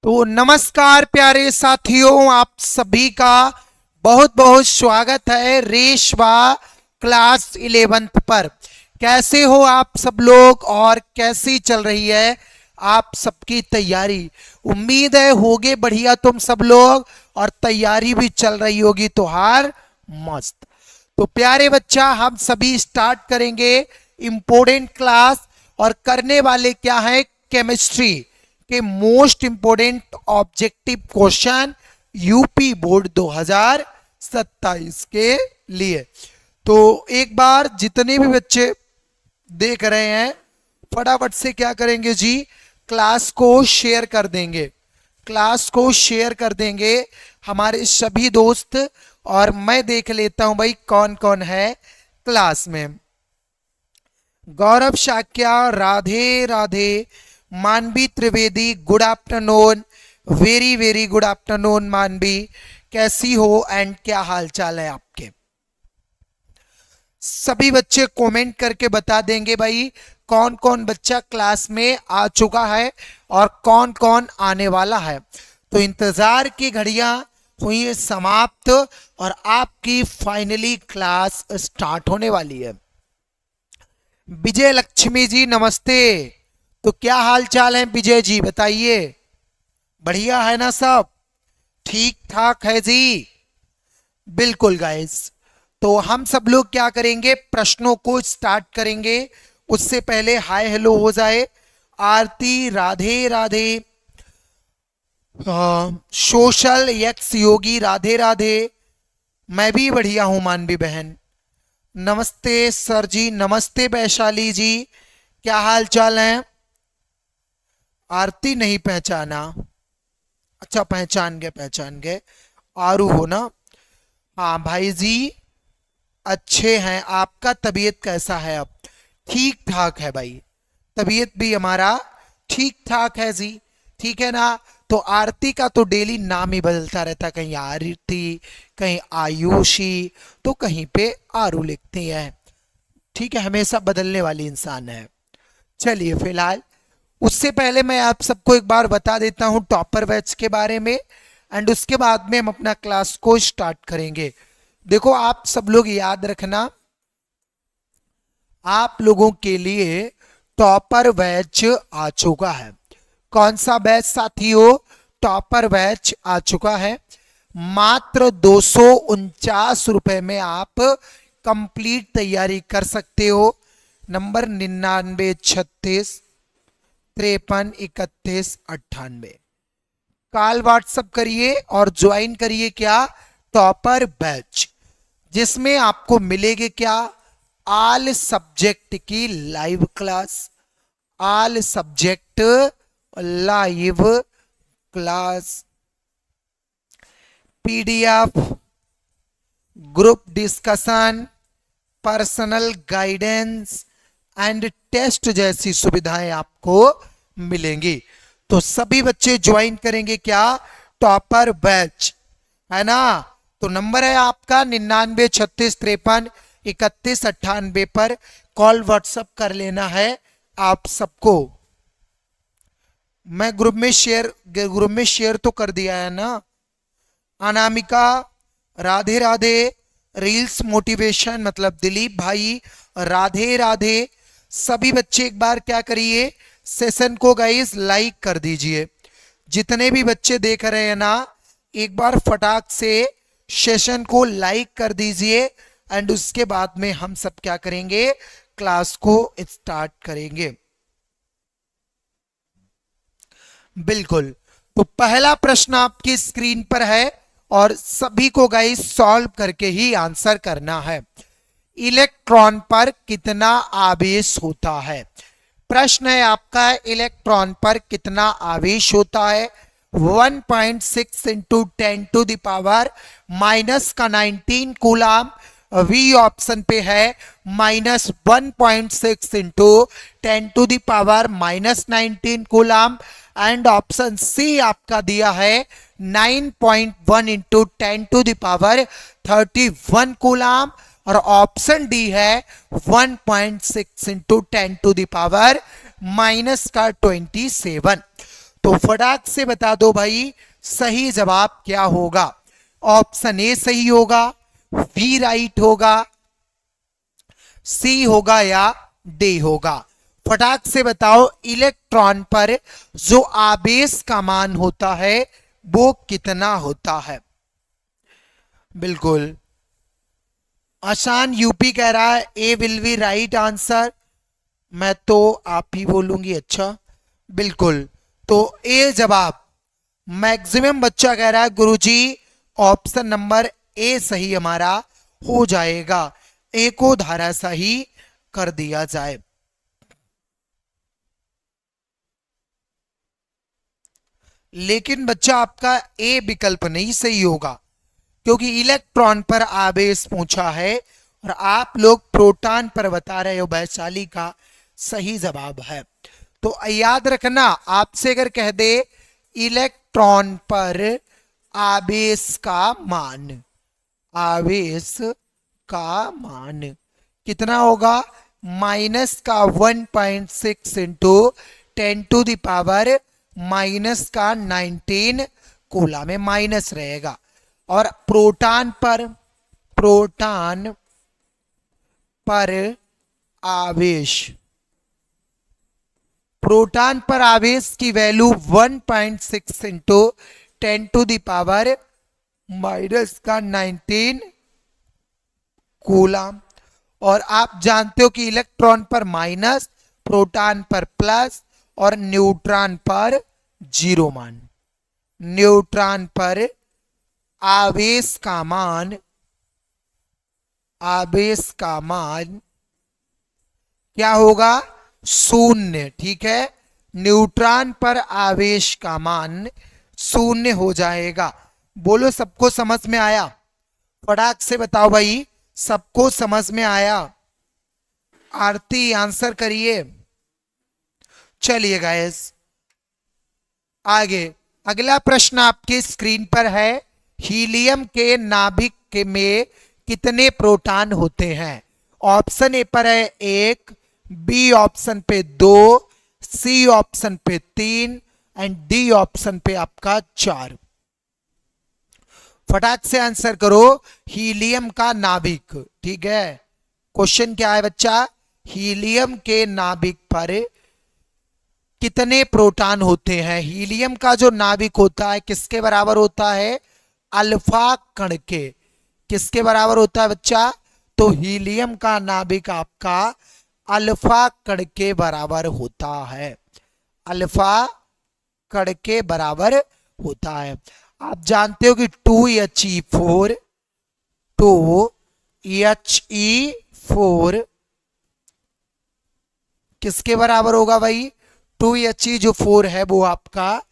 तो नमस्कार प्यारे साथियों, आप सभी का बहुत बहुत स्वागत है रेशवा क्लास 11th पर। कैसे हो आप सब लोग और कैसी चल रही है आप सबकी तैयारी? उम्मीद है होगे बढ़िया तुम सब लोग और तैयारी भी चल रही होगी तो हार मस्त। तो प्यारे बच्चा, हम सभी स्टार्ट करेंगे इंपॉर्टेंट क्लास और करने वाले क्या है, केमिस्ट्री के most important objective question UP board 2027 के लिए। तो एक बार जितने भी बच्चे देख रहे हैं फटाफट से क्या करेंगे जी, क्लास को शेयर कर देंगे, क्लास को शेयर कर देंगे हमारे सभी दोस्त। और मैं देख लेता हूं भाई कौन कौन है क्लास में। गौरव शाक्या, राधे राधे, मानवी Trivedi, good afternoon, very very good afternoon मानवी, कैसी हो एंड क्या हाल चाल है आपके? सभी बच्चे कमेंट करके बता देंगे भाई कौन कौन बच्चा क्लास में आ चुका है और कौन कौन आने वाला है। तो इंतजार की घड़ियां हुई समाप्त और आपकी फाइनली क्लास स्टार्ट होने वाली है। विजय लक्ष्मी जी नमस्ते, तो क्या हाल चाल है विजय जी, बताइए? बढ़िया है ना सब? ठीक ठाक है जी, बिल्कुल गाइस। तो हम सब लोग क्या करेंगे, प्रश्नों को स्टार्ट करेंगे। उससे पहले हाय हेलो हो जाए। आरती, राधे राधे, सोशल यक्स योगी, राधे राधे। मैं भी बढ़िया हूं मानवी बहन, नमस्ते सर जी, नमस्ते वैशाली जी, क्या हाल चाल है? आरती नहीं पहचाना, अच्छा पहचान गए, आरू हो ना? हाँ भाई जी अच्छे हैं, आपका तबीयत कैसा है अब? ठीक ठाक है भाई, तबीयत भी हमारा ठीक ठाक है जी, ठीक है ना? तो आरती का तो डेली नाम ही बदलता रहता, कहीं आरती, कहीं आयुषी, तो कहीं पे आरू लिखती है, ठीक है, हमेशा बदलने वाली इंसान है। चलिए फिलहाल उससे पहले मैं आप सबको एक बार बता देता हूं टॉपर बैच के बारे में एंड उसके बाद में हम अपना क्लास को स्टार्ट करेंगे। देखो आप सब लोग याद रखना, आप लोगों के लिए टॉपर बैच आ चुका है। कौन सा बैच साथियों? टॉपर बैच आ चुका है। मात्र 249 रुपए में आप कंप्लीट तैयारी कर सकते हो। नंबर 9936533198। कॉल व्हाट्सअप करिए और ज्वाइन करिए क्या, टॉपर बैच, जिसमें आपको मिलेगी क्या, ऑल सब्जेक्ट की live class, all subject live class, PDF, group discussion, personal guidance and test जैसी सुविधाएं आपको मिलेंगी। तो सभी बच्चे ज्वाइन करेंगे क्या, टॉपर बैच, है ना? तो नंबर है आपका 9936533198 पर कॉल व्हाट्सअप कर लेना है आप सबको। मैं ग्रुप में शेयर तो कर दिया है ना। अनामिका, राधे राधे, रील्स मोटिवेशन मतलब दिलीप भाई, राधे राधे। सभी बच्चे एक बार क्या करिए, सेशन को गाइस लाइक कर दीजिए। जितने भी बच्चे देख रहे हैं ना, एक बार फटाक से सेशन को लाइक कर दीजिए एंड उसके बाद में हम सब क्या करेंगे, क्लास को स्टार्ट करेंगे। बिल्कुल, तो पहला प्रश्न आपकी स्क्रीन पर है और सभी को गाइस सॉल्व करके ही आंसर करना है। इलेक्ट्रॉन पर कितना आवेश होता है? प्रश्न है आपका, इलेक्ट्रॉन पर कितना आवेश होता है? 1.6 इंटू 10⁻⁻⁻ का 19 कूलाम, वी ऑप्शन पे है -1.6 into 10⁻⁻19 coulomb and option C आपका दिया है 9.1 इंटू 10⁻31 कूलाम और ऑप्शन डी है 1.6 इंटू 10⁻⁻27। तो फटाक से बता दो भाई सही जवाब क्या होगा। ऑप्शन ए सही होगा, बी राइट होगा, सी होगा या डी होगा। फटाक से बताओ इलेक्ट्रॉन पर जो आवेश का मान होता है वो कितना होता है। बिल्कुल आसान, यूपी कह रहा है ए विल बी राइट आंसर। मैं तो आप ही बोलूंगी। अच्छा बिल्कुल, तो ए जवाब। मैक्सिमम बच्चा कह रहा है गुरुजी ऑप्शन नंबर ए सही हमारा हो जाएगा, ए को धाराशाही कर दिया जाए। लेकिन बच्चा आपका ए विकल्प नहीं सही होगा, क्योंकि इलेक्ट्रॉन पर आवेश पूछा है और आप लोग प्रोटॉन पर बता रहे हो। वैशाली का सही जवाब है। तो याद रखना, आपसे अगर कह दे इलेक्ट्रॉन पर आवेश का मान, आवेश का मान कितना होगा, माइनस का 1.6 इंटू 10⁻⁻⁻19 कूलम में माइनस रहेगा। और प्रोटॉन पर आवेश, प्रोटॉन पर आवेश की वैल्यू 1.6 इंटू 10⁻⁻19 कूलम। और आप जानते हो कि इलेक्ट्रॉन पर माइनस, प्रोटॉन पर प्लस और न्यूट्रॉन पर जीरो मान। न्यूट्रॉन पर आवेश का मान, आवेश का मान क्या होगा, शून्य। ठीक है, न्यूट्रॉन पर आवेश का मान शून्य हो जाएगा। बोलो सबको समझ में आया? फटाक से बताओ भाई सबको समझ में आया? आरती आंसर करिए। चलिए गाइस आगे, अगला प्रश्न आपके स्क्रीन पर है। हीलियम के नाभिक में कितने प्रोटॉन होते हैं? ऑप्शन ए पर है 1, बी ऑप्शन पे 2, सी ऑप्शन पे 3 एंड डी ऑप्शन पे आपका 4। फटाक से आंसर करो। हीलियम का नाभिक, ठीक है, क्वेश्चन क्या है बच्चा, हीलियम के नाभिक पर कितने प्रोटॉन होते हैं? हीलियम का जो नाभिक होता है किसके बराबर होता है? अल्फा कण के। किसके बराबर होता है बच्चा? तो हीलियम का नाभिक आपका अल्फा कण के बराबर होता है। अल्फा कण के बराबर होता है। आप जानते हो कि 2He4 किसके बराबर होगा भाई? 2He जो 4 है वो आपका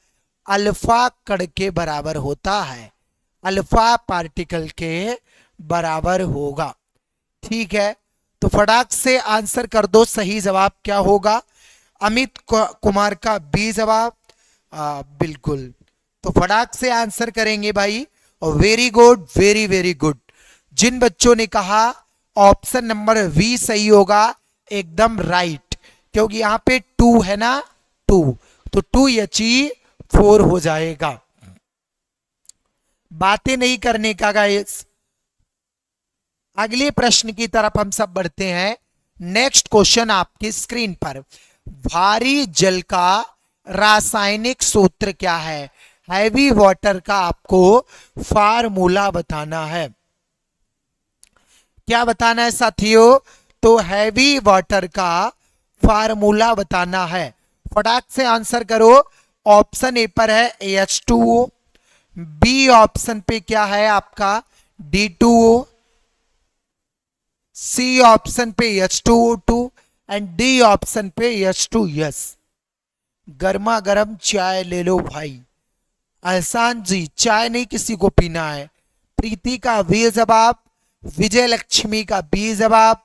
अल्फा कण के बराबर होता है, अल्फा पार्टिकल के बराबर होगा। ठीक है, तो फटाक से आंसर कर दो सही जवाब क्या होगा। अमित कुमार का बी जवाब। बिल्कुल, तो फटाक से आंसर करेंगे भाई। और very good, very very good. जिन बच्चों ने कहा ऑप्शन नंबर वी सही होगा, एकदम राइट, क्योंकि यहां पे 2 है ना, 2, तो 2He4 हो जाएगा। बातें नहीं करने का गाइस। अगले प्रश्न की तरफ हम सब बढ़ते हैं। नेक्स्ट क्वेश्चन आपकी स्क्रीन पर। भारी जल का रासायनिक सूत्र क्या है? हैवी वाटर का आपको फार्मूला बताना है। क्या बताना है साथियों? तो हैवी वाटर का फार्मूला बताना है। फटाक से आंसर करो। ऑप्शन ए पर है H2O, बी ऑप्शन पे क्या है आपका D2O, सी ऑप्शन पे H2O2 एंड डी ऑप्शन पे H2S। गर्मा गर्म चाय ले लो भाई। एहसान जी चाय नहीं किसी को पीना है। प्रीति का वी जवाब, विजय लक्ष्मी का बी जवाब,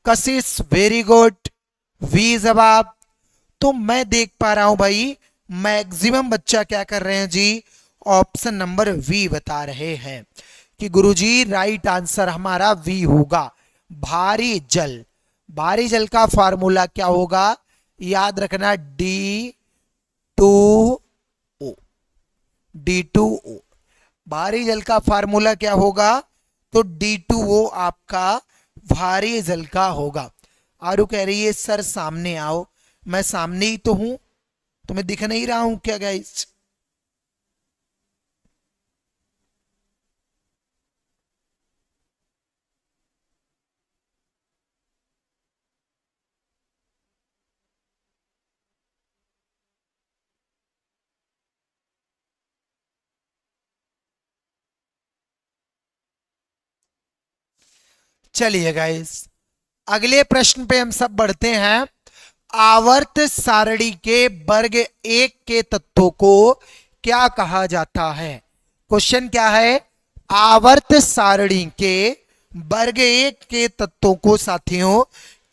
कशिश वेरी गुड वी जवाब। तो मैं देख पा रहा हूं भाई मैक्सिमम बच्चा क्या कर रहे हैं जी, ऑप्शन नंबर वी बता रहे हैं कि गुरुजी राइट आंसर हमारा वी होगा। भारी जल, भारी जल का फार्मूला क्या होगा? याद रखना D2O D2O। भारी जल का फार्मूला क्या होगा? तो D2O आपका भारी जल का होगा। आरू कह रही है सर सामने आओ। मैं सामने ही तो हूं, तुम्हें दिख नहीं रहा हूं क्या गाइस? चलिए गाइस, अगले प्रश्न पे हम सब बढ़ते हैं। आवर्त सारणी के वर्ग एक के तत्वों को क्या कहा जाता है? क्वेश्चन क्या है? आवर्त सारणी के वर्ग एक के तत्वों को साथियों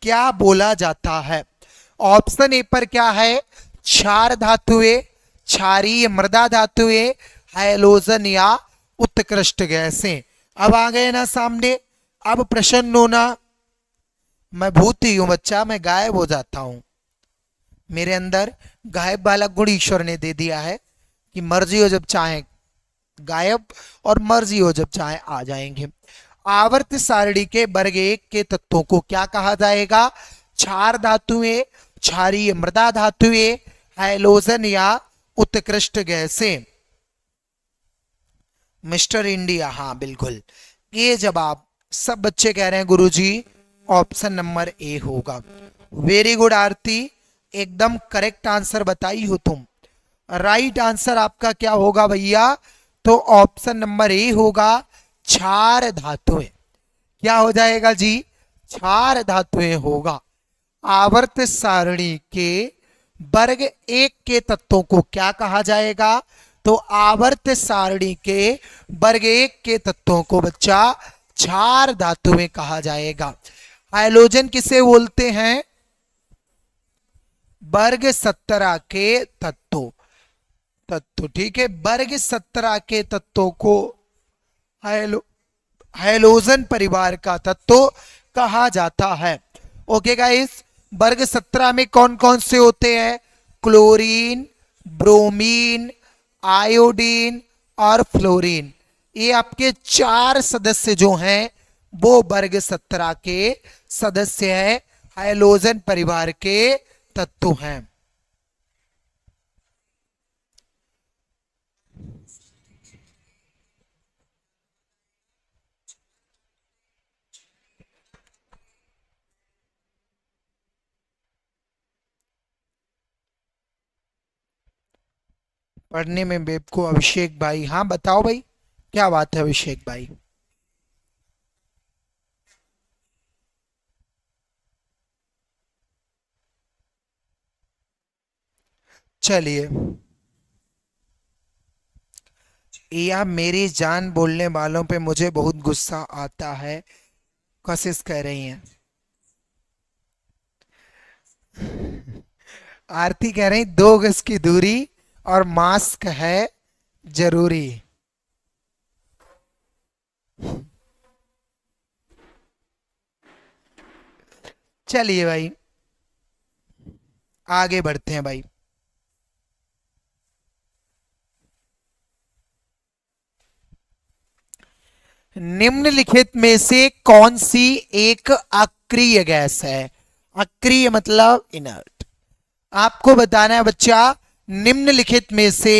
क्या बोला जाता है? ऑप्शन ए पर क्या है? क्षार धातुएं, क्षारीय मृदा धातुएं, हाइड्रोजन या उत्कृष्ट गैसें। अब आ गए ना सामने? अब प्रसन्न होना। मैं भूत ही हूं बच्चा, मैं गायब हो जाता हूं। मेरे अंदर गायब वाला गुण ईश्वर ने दे दिया है कि मर्जी हो जब चाहे गायब और मर्जी हो जब चाहे आ जाएंगे। आवर्त सारणी के वर्ग एक के तत्वों को क्या कहा जाएगा? क्षार धातुएं, क्षारीय मृदा धातुएं, हाइड्रोजन या उत्कृष्ट गैसें। मिस्टर इंडिया, हाँ बिल्कुल ये जवाब सब बच्चे कह रहे हैं गुरुजी ऑप्शन नंबर ए होगा। वेरी गुड आरती, एकदम करेक्ट आंसर बताई हो तुम। राइट आंसर आपका क्या होगा भैया? तो ऑप्शन नंबर ए होगा, क्षार धातुएं। क्या हो जाएगा जी? क्षार धातुएं होगा। आवर्त सारणी के वर्ग एक के तत्वों को क्या कहा जाएगा? तो आवर्त सारणी के वर्ग एक के तत्वों को बच्चा क्षार धातुएं कहा जाएगा। हाइड्रोजन किसे बोलते हैं? वर्ग 17 के तत्व, ठीक है, वर्ग 17 के तत्वों को हाइड्रोजन परिवार का तत्व कहा जाता है। ओके गाइस, वर्ग 17 में कौन कौन से होते हैं? क्लोरीन, ब्रोमीन, आयोडीन और फ्लोरीन। ये आपके चार सदस्य जो हैं वो वर्ग 17 के सदस्य हैं, हाइड्रोजन परिवार के तत्व हैं। पढ़ने में बेबको अभिषेक भाई, हाँ बताओ भाई क्या बात है अभिषेक भाई। चलिए, या मेरी जान बोलने वालों पे मुझे बहुत गुस्सा आता है, कोशिश कर रही हैं। आरती कह रही 2 गज की दूरी और मास्क है जरूरी। चलिए भाई आगे बढ़ते हैं भाई। निम्नलिखित में से कौन सी एक अक्रिय गैस है? अक्रिय मतलब इनर्ट। आपको बताना है बच्चा, निम्नलिखित में से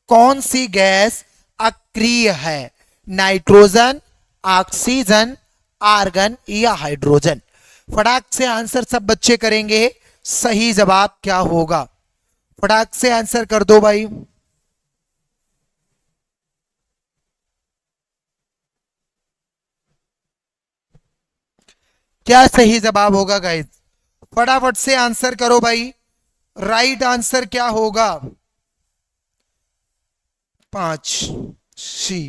कौन सी गैस अक्रिय है? नाइट्रोजन, ऑक्सीजन, आर्गन या हाइड्रोजन। फटाक से आंसर सब बच्चे करेंगे। सही जवाब क्या होगा? फटाक से आंसर कर दो भाई। क्या सही जवाब होगा गाइस? फटाफट से आंसर करो भाई। राइट आंसर क्या होगा? 5 सी,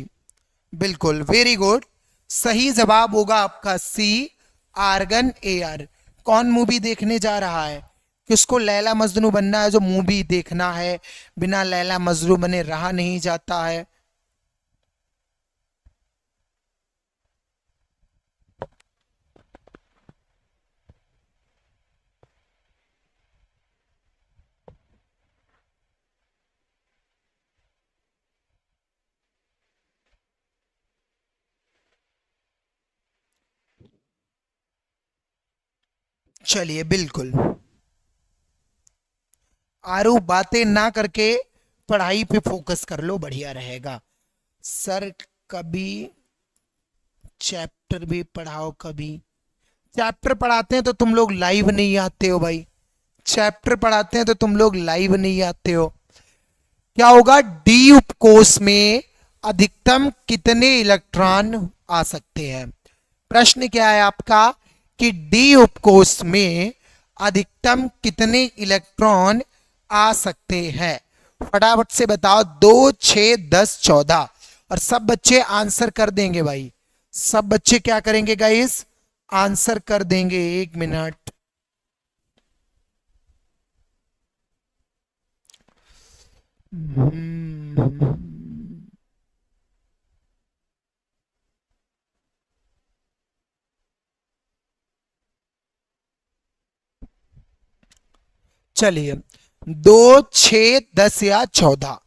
बिल्कुल वेरी गुड। सही जवाब होगा आपका सी, आर्गन एयर। कौन मूवी देखने जा रहा है? किसको लैला मजनू बनना है? जो मूवी देखना है, बिना लैला मजनू बने रहा नहीं जाता है। चलिए बिल्कुल, आरू बातें ना करके पढ़ाई पे फोकस कर लो, बढ़िया रहेगा। सर कभी चैप्टर भी पढ़ाओ, कभी चैप्टर पढ़ाते हैं तो तुम लोग लाइव नहीं आते हो भाई, चैप्टर पढ़ाते हैं तो तुम लोग लाइव नहीं आते हो। क्या होगा, डी उपकोष में अधिकतम कितने इलेक्ट्रॉन आ सकते हैं? प्रश्न क्या है आपका कि डी उपकोष में अधिकतम कितने इलेक्ट्रॉन आ सकते हैं? फटाफट से बताओ, 2, 6, 10, 14। और सब बच्चे आंसर कर देंगे भाई, सब बच्चे क्या करेंगे गाइस, आंसर कर देंगे। 1 मिनट। चलिए, 2, 6, 10 या 14,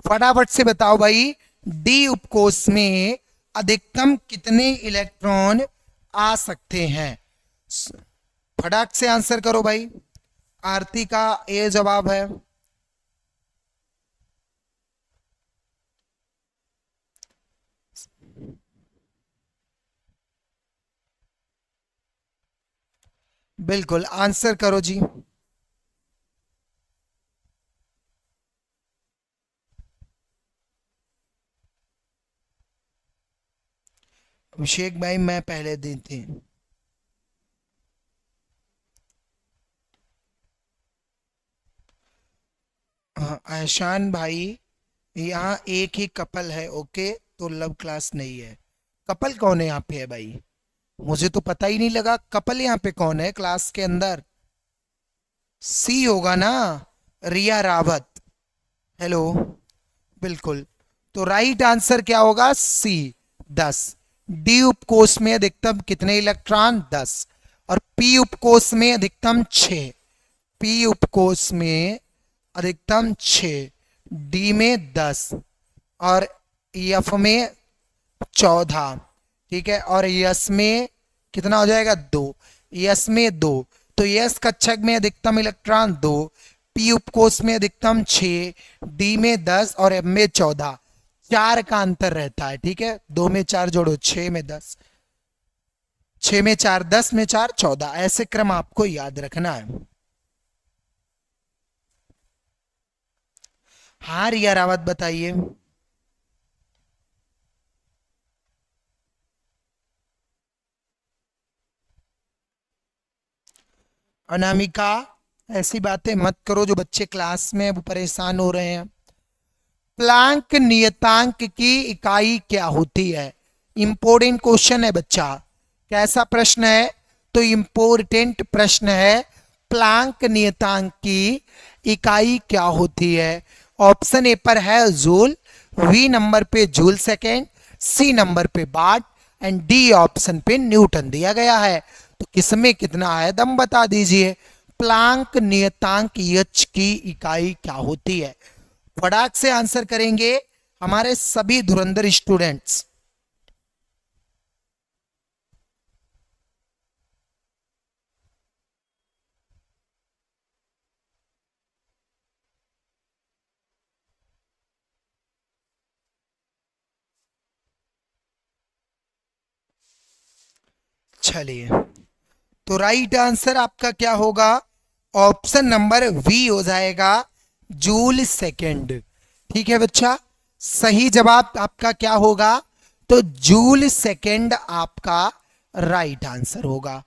फटाफट से बताओ भाई, डी उपकोष में अधिकतम कितने इलेक्ट्रॉन आ सकते हैं? फटाक से आंसर करो भाई। आरती का ए जवाब है। बिल्कुल आंसर करो जी। अभिषेक भाई मैं पहले दी थी। हाँ, एहसान भाई, यहाँ एक ही कपल है, ओके, तो लव क्लास नहीं है। कपल कौन है यहाँ पे है भाई? मुझे तो पता ही नहीं लगा कपल यहाँ पे कौन है क्लास के अंदर। सी होगा ना, रिया रावत। हेलो, बिल्कुल। तो राइट आंसर क्या होगा, सी, 10। डी उपकोष में अधिकतम कितने इलेक्ट्रॉन, 10। और पी उपकोष में अधिकतम 6। पी उपकोष में अधिकतम 6, डी में 10 और एफ में 14। ठीक है, और यस में कितना हो जाएगा, 2। यस में 2, तो यस कक्षक में अधिकतम इलेक्ट्रॉन 2, पी उपकोष में अधिकतम 6, डी में 10 और एम में 14। 4 का अंतर रहता है। ठीक है, 2 में 4 जोड़ो, 6 में 10, 6 में 4 10 में 4 14, ऐसे क्रम आपको याद रखना है। हाँ रिया रावत बताइए। अनामिका, ऐसी बातें मत करो, जो बच्चे क्लास में वो परेशान हो रहे हैं। प्लैंक नियतांक की इकाई क्या होती है? इंपॉर्टेंट क्वेश्चन है बच्चा। कैसा प्रश्न है? तो इंपॉर्टेंट प्रश्न है। प्लैंक नियतांक की इकाई क्या होती है? ऑप्शन ए पर है जूल, बी नंबर पे जूल सेकेंड, सी नंबर पे वाट एंड डी ऑप्शन पे न्यूटन दिया गया है। तो किसमें कितना है दम बता दीजिए। प्लैंक नियतांक एच की इकाई क्या होती है? फटाक से आंसर करेंगे हमारे सभी धुरंधर स्टूडेंट्स। चलिए, तो राइट आंसर आपका क्या होगा? ऑप्शन नंबर वी हो जाएगा, जूल सेकेंड। ठीक है बच्चा, सही जवाब आपका क्या होगा? तो जूल सेकेंड आपका राइट आंसर होगा।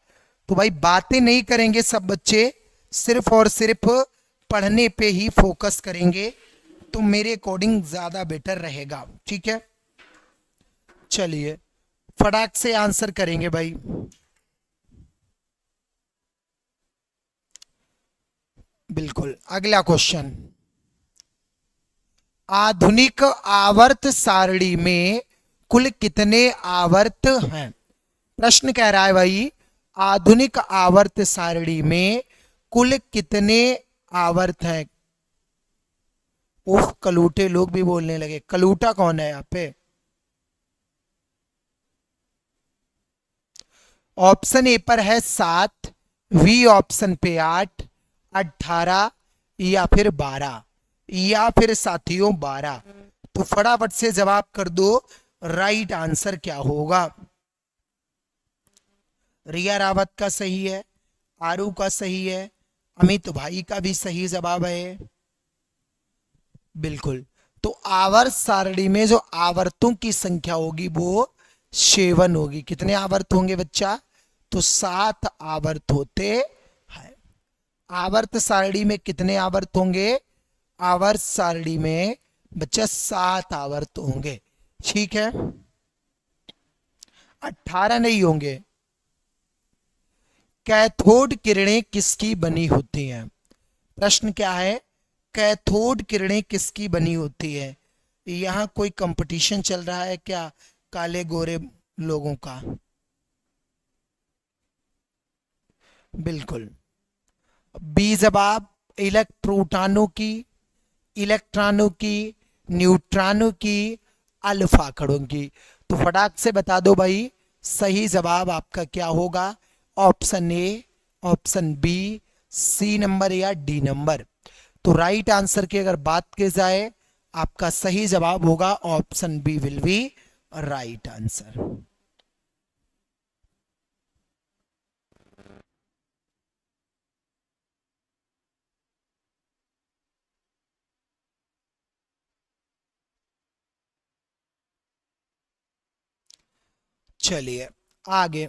तो भाई बातें नहीं करेंगे सब बच्चे, सिर्फ और सिर्फ पढ़ने पे ही फोकस करेंगे, तो मेरे अकॉर्डिंग ज्यादा बेटर रहेगा। ठीक है, चलिए फटाक से आंसर करेंगे भाई। बिल्कुल, अगला क्वेश्चन। आधुनिक आवर्त सारणी में कुल कितने आवर्त हैं? प्रश्न कह रहा है भाई, आधुनिक आवर्त सारणी में कुल कितने आवर्त हैं? उफ, कलूटे लोग भी बोलने लगे। कलूटा कौन है यहाँ पे? ऑप्शन ए पर है 7, वी ऑप्शन पे 8, 18 या फिर 12 या फिर साथियों 12। तो फटाफट से जवाब कर दो, राइट आंसर क्या होगा। रिया रावत का सही है, आरू का सही है, अमित भाई का भी सही जवाब है। बिल्कुल। तो आवर्त सारणी में जो आवर्तों की संख्या होगी वो 7 होगी। कितने आवर्त होंगे बच्चा? तो 7 आवर्त होते हैं। आवर्त सारणी में कितने आवर्त होंगे? आवर्त सारणी में बच्चा 7 आवर्त होंगे। ठीक है, 18 नहीं होंगे। कैथोड किरणें किसकी बनी होती हैं? प्रश्न क्या है? कैथोड किरणें किसकी बनी होती है? यहां कोई कंपटीशन चल रहा है क्या काले गोरे लोगों का? बिल्कुल। बी जवाब इलेक्ट्रोटॉनों की, इलेक्ट्रॉनों की, न्यूट्रॉनों की, अल्फा कणों की। तो फटाक से बता दो भाई, सही जवाब आपका क्या होगा? Option A, option B, C number या डी नंबर। तो राइट आंसर की अगर बात की जाए, आपका सही जवाब होगा option B will be right answer. चलिए आगे।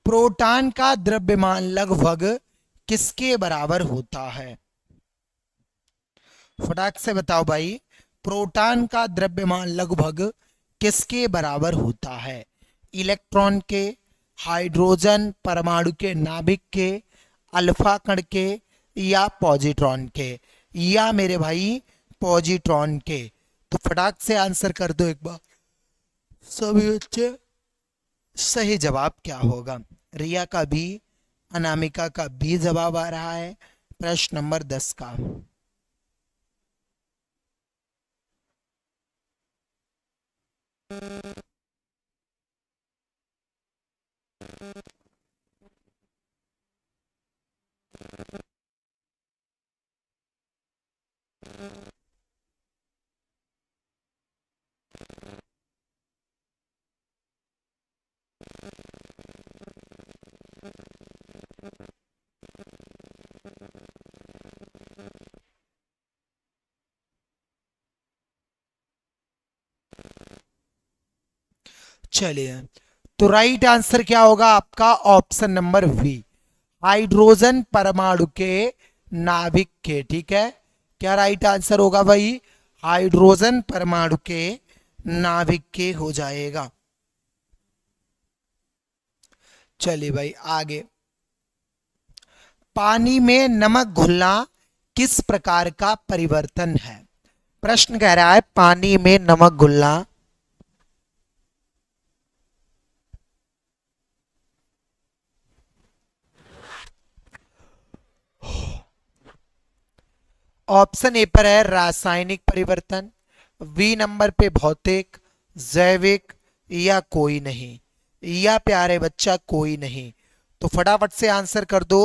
प्रोटॉन का द्रव्यमान लगभग किसके बराबर होता है? फटाक से बताओ भाई, प्रोटॉन का द्रव्यमान लगभग किसके बराबर होता है? इलेक्ट्रॉन के, हाइड्रोजन परमाणु के नाभिक के, अल्फा कण के, या पॉजिट्रॉन के, या मेरे भाई पॉजिट्रॉन के। तो फटाक से आंसर कर दो एक बार सभी बच्चे। सही जवाब क्या होगा? रिया का भी, अनामिका का भी जवाब आ रहा है प्रश्न नंबर 10 का। चलिए, तो राइट आंसर क्या होगा आपका? ऑप्शन नंबर वी, हाइड्रोजन परमाणु के नाभिक के। ठीक है, क्या राइट आंसर होगा भाई? हाइड्रोजन परमाणु के नाभिक के हो जाएगा। चलिए भाई आगे। पानी में नमक घुलना किस प्रकार का परिवर्तन है? प्रश्न कह रहा है पानी में नमक घुलना। ऑप्शन ए पर है रासायनिक परिवर्तन, बी नंबर पे भौतिक, जैविक, या कोई नहीं, या प्यारे बच्चा कोई नहीं। तो फटाफट से आंसर कर दो,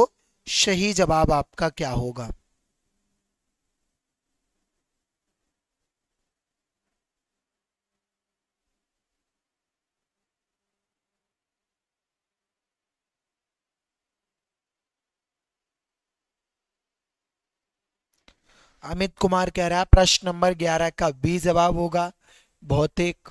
सही जवाब आपका क्या होगा? अमित कुमार कह रहा है प्रश्न नंबर 11 का बी जवाब होगा, भौतिक।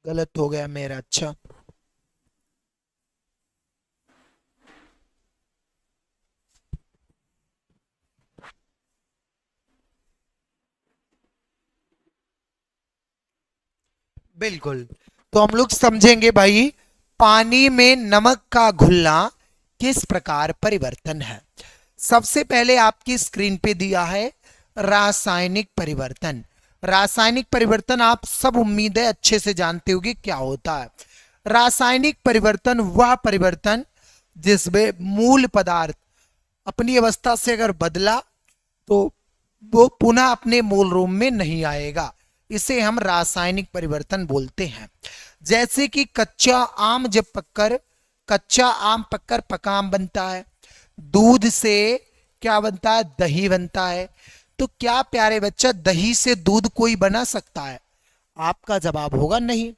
गलत हो गया मेरा। अच्छा, बिल्कुल। तो हम लोग समझेंगे भाई, पानी में नमक का घुलना किस प्रकार परिवर्तन है। सबसे पहले आपकी स्क्रीन पे दिया है रासायनिक परिवर्तन। रासायनिक परिवर्तन आप सब उम्मीद है अच्छे से जानते होंगे क्या होता है। रासायनिक परिवर्तन वह परिवर्तन जिसमें मूल पदार्थ अपनी अवस्था से अगर बदला तो वो पुनः अपने मूल रूप में नहीं आएगा, इसे हम रासायनिक परिवर्तन बोलते हैं। जैसे कि कच्चा आम जब कच्चा आम पककर पका आम बनता है, दूध से क्या बनता है, दही बनता है। तो क्या प्यारे बच्चा दही से दूध कोई बना सकता है? आपका जवाब होगा नहीं।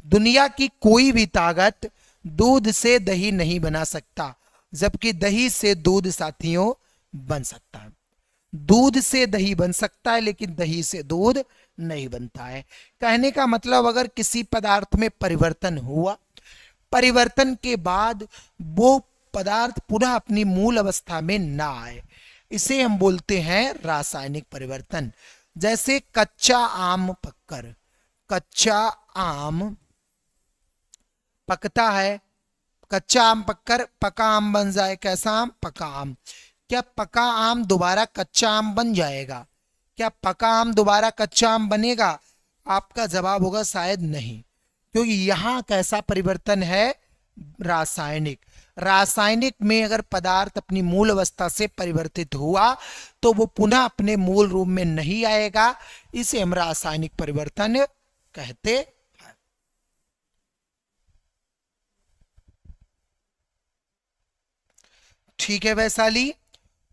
दुनिया की कोई भी ताकत दूध से दही नहीं बना सकता, जबकि दही से दूध साथियों बन सकता है। दूध से दही बन सकता है लेकिन दही से दूध नहीं बनता है। कहने का मतलब अगर किसी पदार्थ में परिवर्तन हुआ, परिवर्तन के बाद वो पदार्थ पुनः अपनी मूल अवस्था में ना आए, इसे हम बोलते हैं रासायनिक परिवर्तन। जैसे कच्चा आम पककर, कच्चा आम पकता है, कच्चा आम पककर पका आम बन जाए। कैसा आम? पका आम। क्या पका आम दोबारा कच्चा आम बन जाएगा? क्या पका आम दोबारा कच्चा आम बनेगा? आपका जवाब होगा शायद नहीं, क्योंकि यहां कैसा परिवर्तन है? रासायनिक। रासायनिक में अगर पदार्थ अपनी मूल अवस्था से परिवर्तित हुआ तो वो पुनः अपने मूल रूप में नहीं आएगा, इसे हम रासायनिक परिवर्तन कहते हैं। ठीक है वैशाली,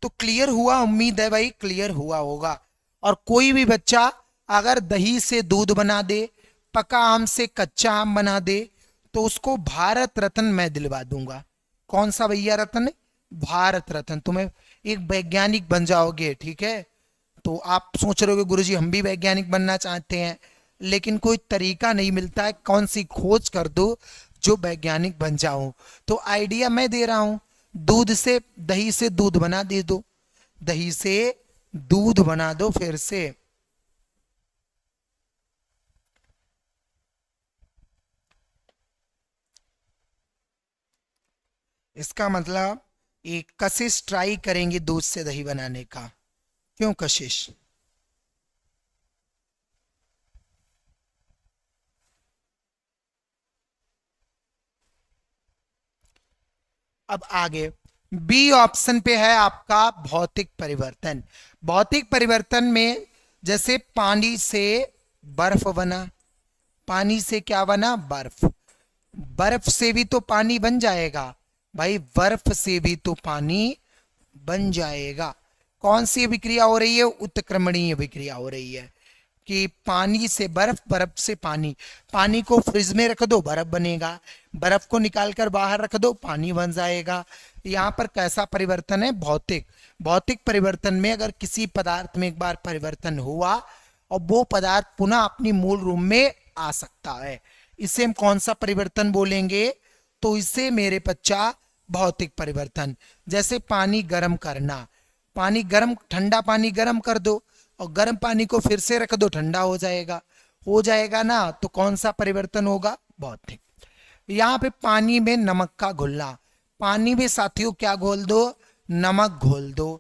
तो क्लियर हुआ? उम्मीद है भाई क्लियर हुआ होगा। और कोई भी बच्चा अगर दही से दूध बना दे, पका आम से कच्चा आम बना दे, तो उसको भारत रत्न मैं दिलवा दूंगा। कौन सा भैया रत्न? भारत रत्न। तुम्हें एक वैज्ञानिक बन जाओगे, ठीक है। तो आप सोच रहे हो गुरुजी हम भी वैज्ञानिक बनना चाहते हैं, लेकिन कोई तरीका नहीं मिलता है, कौन सी खोज कर दो जो वैज्ञानिक बन जाऊं। तो आइडिया मैं दे रहा हूं, दूध से दही से दूध बना दे दो, दही से दूध बना दो फिर से। इसका मतलब एक कशिश ट्राई करेंगे दूध से दही बनाने का। क्यों कशिश? अब आगे बी ऑप्शन पे है आपका भौतिक परिवर्तन। भौतिक परिवर्तन में जैसे पानी से बर्फ बना, पानी से क्या बना? बर्फ। बर्फ से भी तो पानी बन जाएगा भाई, बर्फ से भी तो पानी बन जाएगा। कौन सी विक्रिया हो रही है? उत्क्रमणीय विक्रिया हो रही है कि पानी से बर्फ, बर्फ से पानी। पानी को फ्रिज में रख दो बर्फ बनेगा, बर्फ को निकालकर बाहर रख दो पानी बन जाएगा। यहाँ पर कैसा परिवर्तन है? भौतिक। भौतिक परिवर्तन में अगर किसी पदार्थ में एक बार परिवर्तन हुआ और वो पदार्थ पुनः अपनी मूल रूप में आ सकता है, इसे हम कौन सा परिवर्तन बोलेंगे? तो इसे मेरे बच्चा भौतिक परिवर्तन। जैसे पानी गर्म करना, पानी गर्म, ठंडा पानी गर्म कर दो और गर्म पानी को फिर से रख दो, ठंडा हो जाएगा ना। तो कौन सा परिवर्तन होगा? भौतिक। यहाँ पे पानी में नमक का घुलना, पानी में साथियों क्या घोल दो? नमक घोल दो।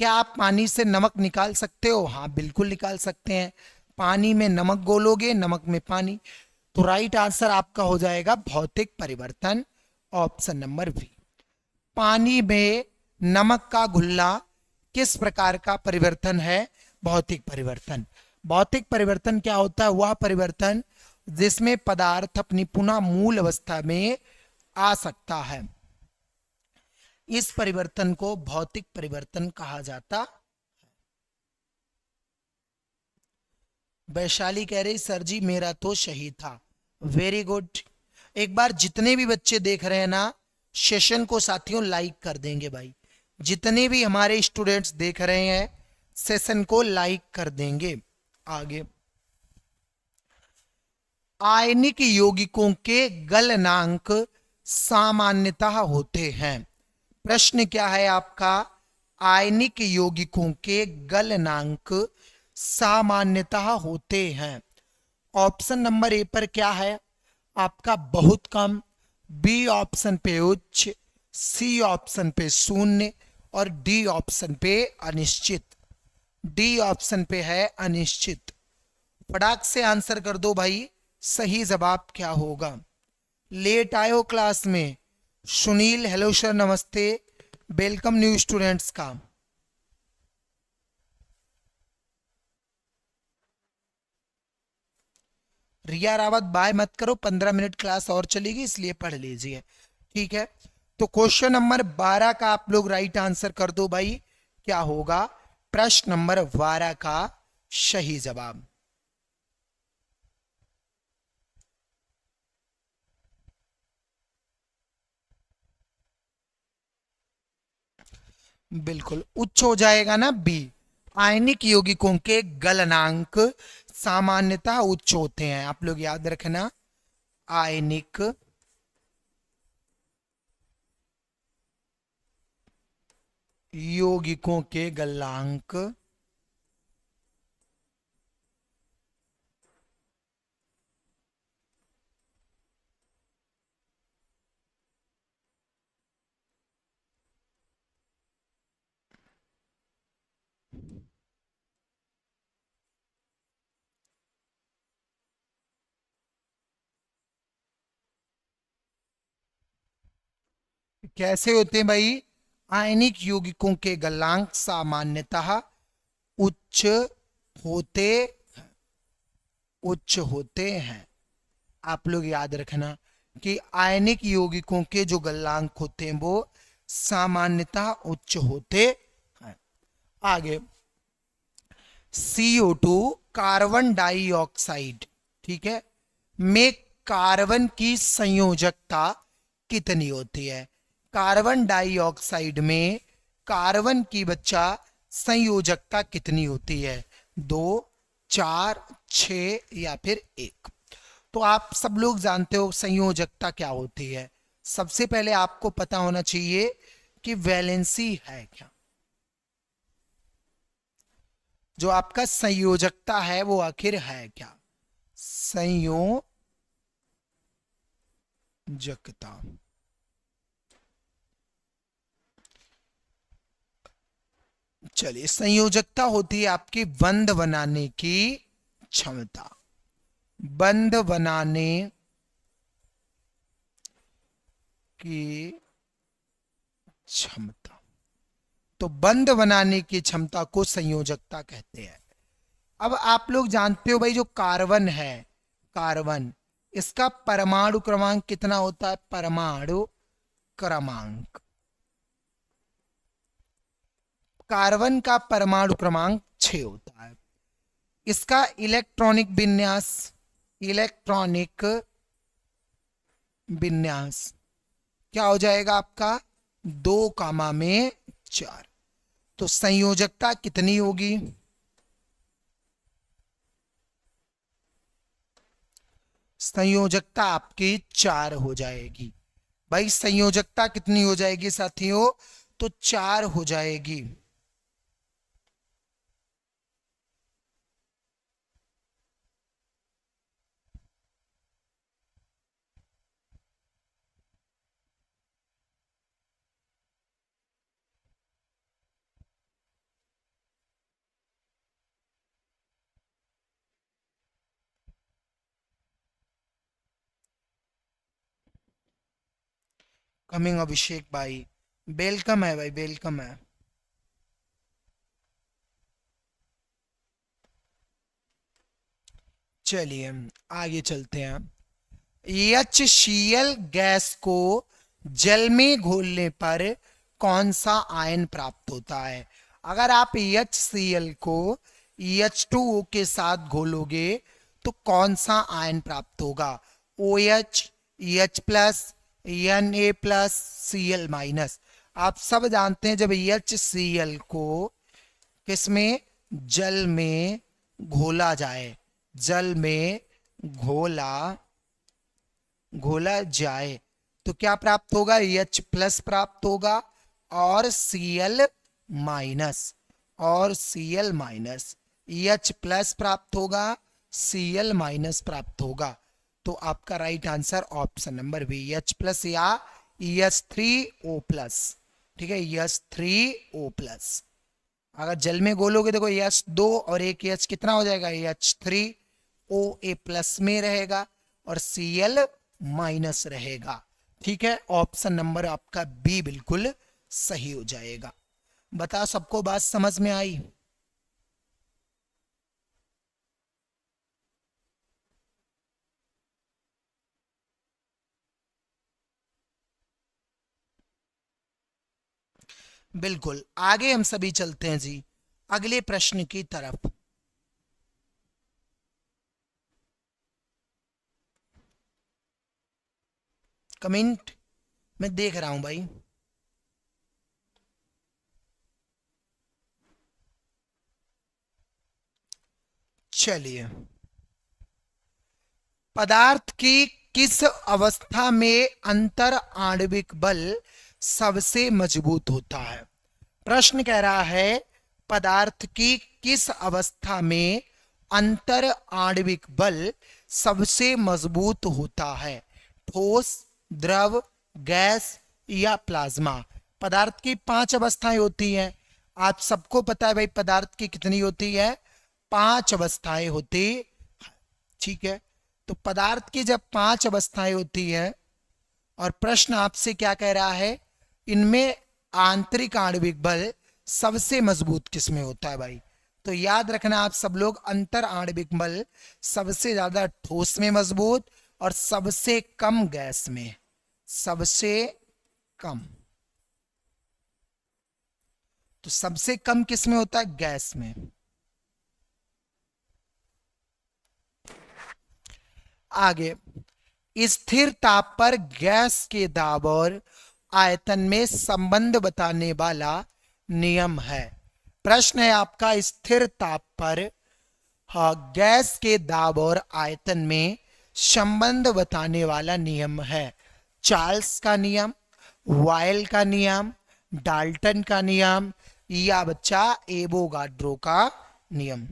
क्या आप पानी से नमक निकाल सकते हो? हाँ बिल्कुल निकाल सकते हैं। पानी में नमक घोलोगे, नमक में पानी। तो राइट आंसर आपका हो जाएगा भौतिक परिवर्तन, ऑप्शन नंबर बी। पानी में नमक का घुलना किस प्रकार का परिवर्तन है? भौतिक परिवर्तन। भौतिक परिवर्तन क्या होता है? वह परिवर्तन जिसमें पदार्थ अपनी पुनः मूल अवस्था में आ सकता है, इस परिवर्तन को भौतिक परिवर्तन कहा जाता। वैशाली कह रही सर जी मेरा तो सही था। Very good. एक बार जितने भी बच्चे देख रहे हैं ना सेशन को साथियों लाइक कर देंगे भाई। जितने भी हमारे स्टूडेंट्स देख रहे हैं सेशन को लाइक कर देंगे। आगे आयनिक यौगिकों के गलनांक सामान्यतः होते हैं। प्रश्न क्या है आपका? आयनिक यौगिकों के गलनांक सामान्यतः होते हैं। ऑप्शन नंबर ए पर क्या है आपका? बहुत कम, बी ऑप्शन पे उच्च, सी ऑप्शन पे शून्य और डी ऑप्शन पे अनिश्चित। डी ऑप्शन पे है अनिश्चित। फटाक से आंसर कर दो भाई, सही जवाब क्या होगा? लेट आए हो क्लास में। सुनील, हेलो सर, नमस्ते, वेलकम न्यू स्टूडेंट्स का। रिया रावत बाय मत करो, 15 मिनट क्लास और चलेगी, इसलिए पढ़ लीजिए, ठीक है। तो क्वेश्चन नंबर 12 का आप लोग राइट आंसर कर दो भाई। क्या होगा प्रश्न नंबर 12 का सही जवाब? बिल्कुल उच्च हो जाएगा ना, बी। आयनिक यौगिकों के गलनांक सामान्यतः उच्च होते हैं, आप लोग याद रखना। आयनिक यौगिकों के गलनांक कैसे होते हैं भाई? आयनिक यौगिकों के गलनांक सामान्यतः उच्च होते उच्च होते हैं। आप लोग याद रखना कि आयनिक यौगिकों के जो गलनांक होते हैं वो सामान्यतः उच्च होते हैं। आगे CO2 कार्बन डाइऑक्साइड, ठीक है, में कार्बन की संयोजकता कितनी होती है? कार्बन डाइऑक्साइड में कार्बन की बच्चा संयोजकता कितनी होती है? 2, 4, 6 या फिर 1? तो आप सब लोग जानते हो संयोजकता क्या होती है। सबसे पहले आपको पता होना चाहिए कि वैलेंसी है क्या। जो आपका संयोजकता है वो आखिर है क्या? संयोजकता, चलिए, संयोजकता होती है आपकी बंध बनाने की क्षमता। बंध बनाने की क्षमता, तो बंध बनाने की क्षमता को संयोजकता कहते हैं। अब आप लोग जानते हो भाई, जो कार्बन है, कार्बन, इसका परमाणु क्रमांक कितना होता है? परमाणु क्रमांक, कार्बन का परमाणु क्रमांक 6 होता है। इसका इलेक्ट्रॉनिक विन्यास, इलेक्ट्रॉनिक विन्यास क्या हो जाएगा आपका? 2,4। तो संयोजकता कितनी होगी? संयोजकता आपकी 4 हो जाएगी भाई। संयोजकता कितनी हो जाएगी साथियों? तो 4 हो जाएगी। कमिंग अभिषेक भाई, वेलकम है भाई, वेलकम है। चलिए आगे चलते हैं। HCl गैस को जल में घोलने पर कौन सा आयन प्राप्त होता है? अगर आप HCl को H2O के साथ घोलोगे तो कौन सा आयन प्राप्त होगा? OH, H plus, Na plus, Cl minus. आप सब जानते हैं जब HCl को किसमें, जल में घोला जाए, जल में घोला घोला जाए तो क्या प्राप्त होगा? H प्लस प्राप्त होगा और Cl माइनस, और Cl माइनस, H प्लस प्राप्त होगा, Cl माइनस प्राप्त होगा। तो आपका right answer option number B, H plus या H3O प्लस, ठीक है, H3O प्लस। अगर जल में घोलोगे देखो H2 और एक H कितना हो जाएगा? H3O, A प्लस में रहेगा और Cl माइनस रहेगा। ठीक है, ऑप्शन नंबर आपका बी बिल्कुल सही हो जाएगा। बता सबको बात समझ में आई? बिल्कुल, आगे हम सभी चलते हैं जी अगले प्रश्न की तरफ। कमेंट मैं देख रहा हूं भाई। चलिए, पदार्थ की किस अवस्था में अंतर आणविक बल सबसे मजबूत होता है? प्रश्न कह रहा है पदार्थ की किस अवस्था में अंतर आणविक बल सबसे मजबूत होता है? ठोस, द्रव, गैस या प्लाज्मा। पदार्थ की 5 अवस्थाएं होती हैं। आप सबको पता है भाई पदार्थ की कितनी होती है? 5 अवस्थाएं होती। ठीक है, तो पदार्थ की जब 5 अवस्थाएं होती है और प्रश्न आपसे क्या कह रहा है, इनमें आंतरिक आणविक बल सबसे मजबूत किसमें होता है भाई? तो याद रखना आप सब लोग, अंतर आणविक बल सबसे ज्यादा ठोस में मजबूत और सबसे कम गैस में। सबसे कम, तो सबसे कम किसमें होता है? गैस में। आगे, स्थिर ताप पर गैस के दाब और आयतन में संबंध बताने वाला नियम है। प्रश्न है आपका, स्थिर ताप पर गैस के दाब और आयतन में संबंध बताने वाला नियम है। चार्ल्स का नियम, वायल का नियम, डाल्टन का नियम या बच्चा एवोगाड्रो का नियम।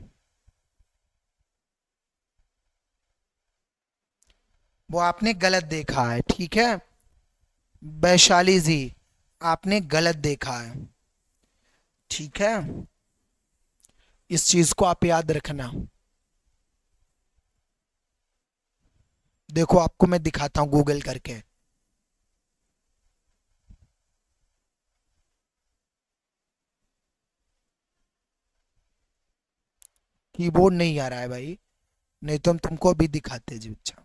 वो आपने गलत देखा है। ठीक है वैशाली जी, आपने गलत देखा है। ठीक है, इस चीज को आप याद रखना। देखो आपको मैं दिखाता हूं गूगल करके। कीबोर्ड नहीं आ रहा है भाई, नहीं तो हम तुमको अभी दिखाते जी बच्चा।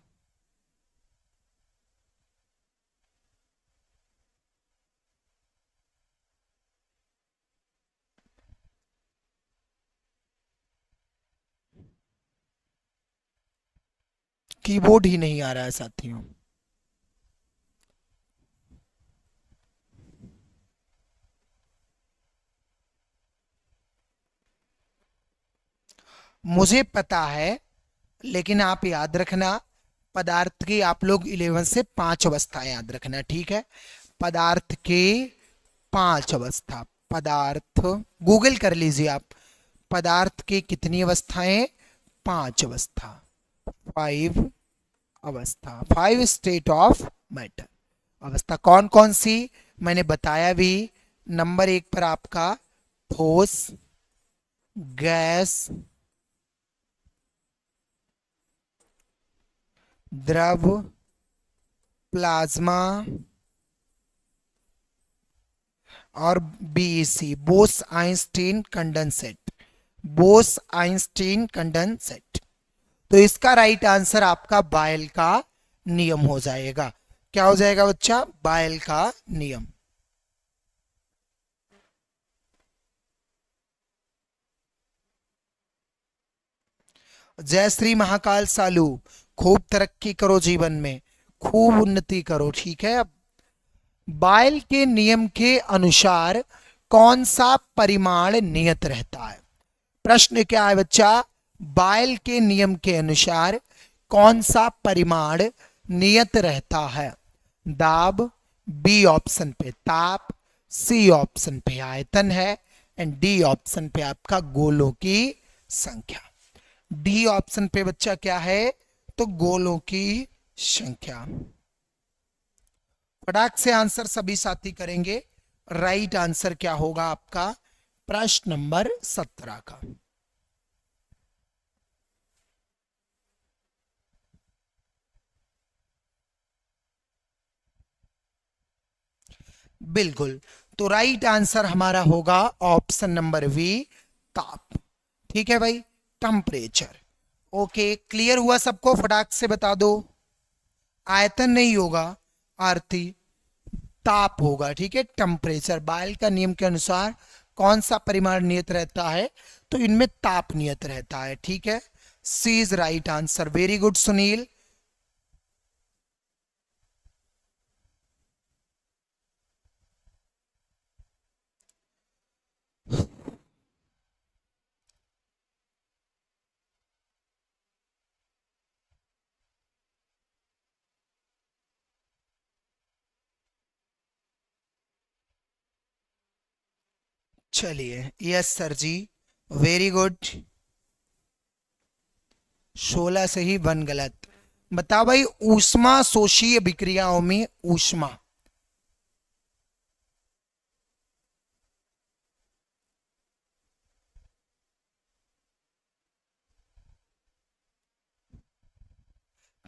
कीबोर्ड ही नहीं आ रहा है साथियों। मुझे पता है, लेकिन आप याद रखना पदार्थ की, आप लोग 11 से 5 अवस्थाएं याद रखना। ठीक है, पदार्थ की 5 अवस्था। पदार्थ गूगल कर लीजिए आप, पदार्थ की कितनी अवस्थाएं? 5 अवस्था। 5 अवस्था, 5 स्टेट ऑफ मैटर। अवस्था कौन कौन सी मैंने बताया भी। नंबर 1 पर आपका ठोस, गैस, द्रव, प्लाज्मा और BEC, Bose Einstein condensate. Bose Einstein condensate. तो इसका राइट आंसर आपका बायल का नियम हो जाएगा। क्या हो जाएगा बच्चा? बायल का नियम। जय श्री महाकाल सालू, खूब तरक्की करो जीवन में, खूब उन्नति करो। ठीक है, अब बायल के नियम के अनुसार कौन सा परिमाण नियत रहता है? प्रश्न क्या है बच्चा? बायल के नियम के अनुसार कौन सा परिमाण नियत रहता है? दाब, बी ऑप्शन पे ताप, सी ऑप्शन पे आयतन है एंड डी ऑप्शन पे आपका गोलों की संख्या। डी ऑप्शन पे बच्चा क्या है? तो गोलों की संख्या। फटाक से आंसर सभी साथी करेंगे। राइट आंसर क्या होगा आपका प्रश्न नंबर 17 का? बिल्कुल। तो राइट आंसर हमारा होगा ऑप्शन नंबर बी, ताप। ठीक है भाई, टेम्परेचर। ओके, क्लियर हुआ सबको? फटाक से बता दो। आयतन नहीं होगा आरती, ताप होगा। ठीक है, टेम्परेचर। बायल का नियम के अनुसार कौन सा परिमाण नियत रहता है? तो इनमें ताप नियत रहता है। ठीक है, C is right answer. Very good Sunil. चलिए, yes sir ji, very good. 16 से ही 1 गलत। बताओ भाई, ऊष्मा शोषीय विक्रियाओं में ऊष्मा।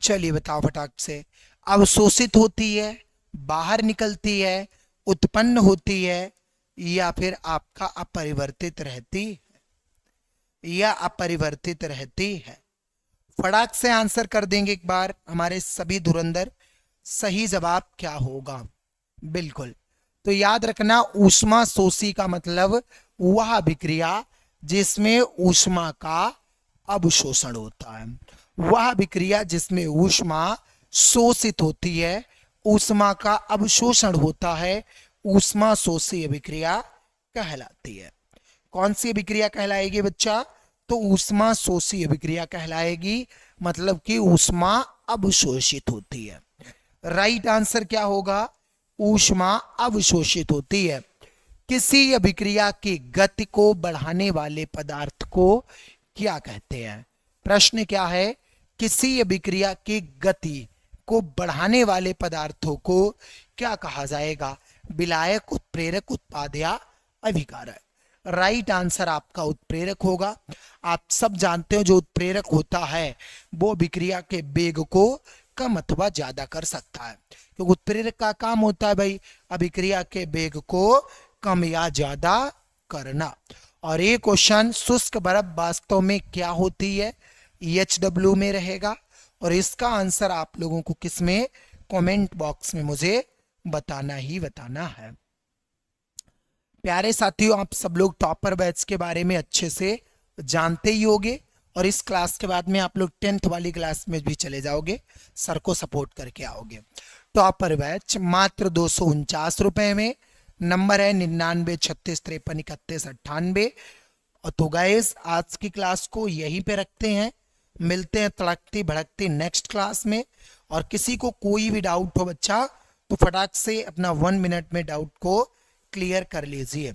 चलिए बताओ फटाक से। अवशोषित होती है, बाहर निकलती है, उत्पन्न होती है, या फिर आपका अपरिवर्तित रहती या अपरिवर्तित रहती है? फटाक से आंसर कर देंगे एक बार हमारे सभी धुरंधर। सही जवाब क्या होगा? बिल्कुल। तो याद रखना, ऊष्मा शोषी का मतलब वह विक्रिया जिसमें ऊष्मा का अवशोषण होता है। वह विक्रिया जिसमें ऊष्मा शोषित होती है, ऊष्मा का अवशोषण होता है, ऊष्मा शोषी विक्रिया कहलाती है। कौन सी विक्रिया कहलाएगी बच्चा? तो ऊष्मा शोषी विक्रिया कहलाएगी, मतलब कि ऊष्मा अवशोषित होती है। राइट आंसर क्या होगा? ऊष्मा अवशोषित होती है। किसी अभिक्रिया की गति को बढ़ाने वाले पदार्थ को क्या कहते हैं? प्रश्न क्या है? किसी अभिक्रिया की गति को बढ़ाने वाले पदार्थों को क्या कहा जाएगा? विलायक, उत्प्रेरक, उत्पाद या अभिकारक? राइट आंसर आपका उत्प्रेरक होगा। आप सब जानते हो जो उत्प्रेरक होता है वो अभिक्रिया के वेग को कम अथवा ज्यादा कर सकता है, क्योंकि उत्प्रेरक का काम होता है भाई अभिक्रिया के वेग को कम या ज्यादा करना। और ये क्वेश्चन, शुष्क बर्फ वास्तव में क्या होती है, EHW में रहेगा। और इसका आंसर आप लोगों को किसमें? कमेंट बॉक्स में मुझे बताना ही बताना है। प्यारे साथियों, आप सब लोग टॉपर बैच के बारे में अच्छे से जानते ही होंगे, और इस क्लास के बाद में आप लोग 10th वाली क्लास में भी चले जाओगे, सर को सपोर्ट करके आओगे। टॉपर बैच मात्र 249 में। नंबर है 99 36 53 31 98। और तो गाइस, आज की क्लास को यहीं पे रखते हैं। मिलते हैं तड़कती भड़कती नेक्स्ट क्लास में। और किसी को कोई भी डाउट हो बच्चा, तो फटाक से अपना 1 मिनट में डाउट को क्लियर कर लीजिए।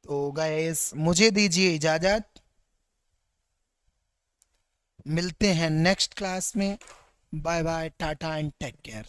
तो गाइस, मुझे दीजिए इजाजत। मिलते हैं नेक्स्ट क्लास में। Bye bye, tata and take care.